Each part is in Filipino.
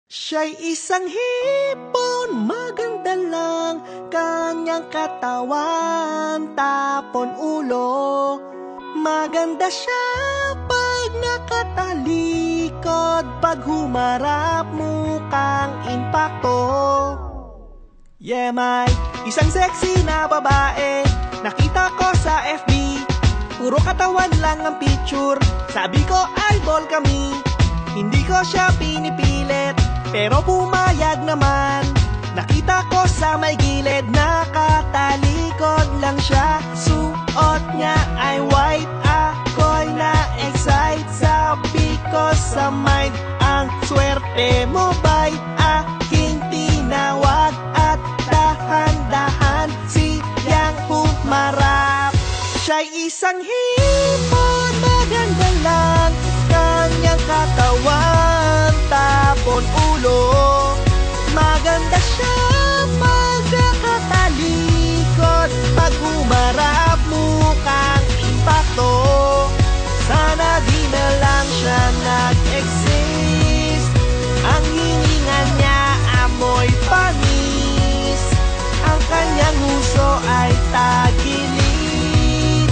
Siya'y isang hipon, maganda lang kanyang katawan, tapon ulo. Maganda siya pag nakatalikod, pag humarap mukhang impacto. Yeah, may isang sexy na babae, nakita ko sa FB. Puro katawan lang ang picture, sabi ko eyeball kami. Hindi ko siya pinipilit, pero pumayag naman. Nakita ko sa may gilid, nakatalikod lang siya. Suot niya ay white, ako'y na-excite. Sabi ko sa mind, ang swerte mo ba'y aking tinawag? At dahan-dahan siyang humarap. Siya'y isang hipon, maganda lang kanyang katawan, tapon ulo. Maganda siya pag nakatalikod, pag humarap mukhang impacto. Sana di na lang siya nag-exist. Ang hininga niya amoy panis, ang kanyang uso ay tagilid,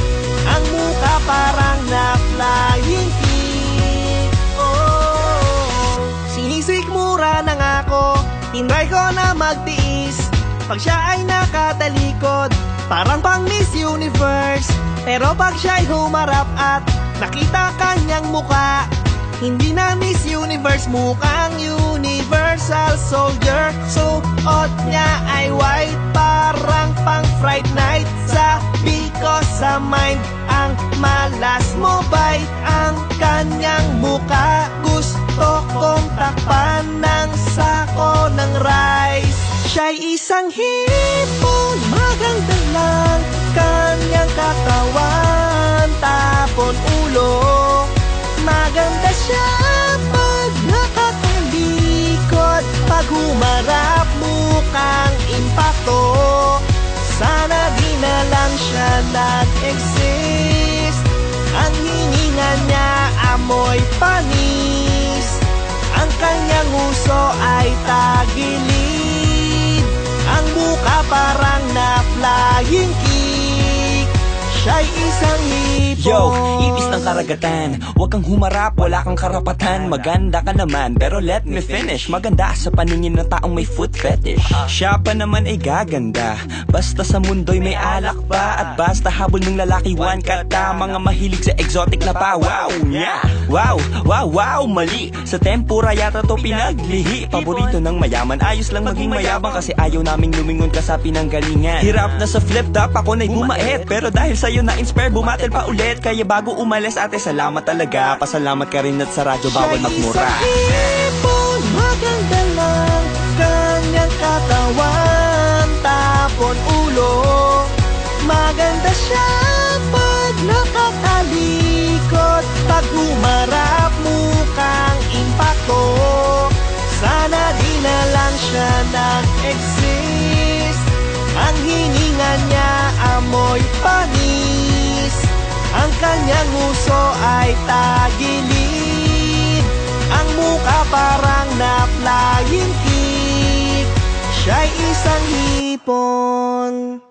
ang mukha parang na-flying kiss. Oh, sinisikmura na nga ako, tinry ko na magtiis. Pag siya ay nakatalikod, parang pang Miss Universe. Pero pag siya'y humarap at nakita kanyang mukha, hindi na Miss Universe, mukhang Universal Soldier. Suot niya ay white, parang pang Fright Night. Sabi ko sa mind, ang malas mo ba'y ang kanyang mukha? Gusto kong takpan ng sako ng rice. Siya'y isang hipon, maganda lang kanyang katawan, tapon ulo. Maganda siya pag nakatalikod, pag humarap mukhang impacto. Sana di na lang siya nag-exist. Ang hininga niya amoy panis, ang kanyang uso ay tagilid, ang mukha parang na-flying kick. Siya'y isang hipon. Yo, ibis ng karagatan, huwag kang humarap, wala kang karapatan. Maganda ka naman, pero let me finish. Maganda sa paningin ng taong may foot fetish. Siya pa naman ay gaganda, basta sa mundo'y may alak pa. At basta habol ng lalaki, one kata. Mga mahilig sa exotic na pa. Wow, yeah. Wow, wow, wow, mali. Sa tempura yata to pinaglihi. Paborito ng mayaman, ayos lang maging mayabang, kasi ayaw naming lumingon ka sa pinanggalingan. Hirap na sa flip top, ako na'y bumait, pero dahil sa'yo na-inspire, bumatel pa ulit. Kaya bago umalis ate, salamat talaga. Pasalamat ka rin at sa radyo bawal magmura. Siya'y isang hipon, maganda lang kanyang katawan, tapon ulo. Maganda siya pag nakatalikod, pag humarap mukhang impacto. Sana di na lang siya nag-exist. Ang hininga niya amoy panis, ang kanyang uso ay tagilid, ang mukha parang na-flying kick. Siya'y isang hipon.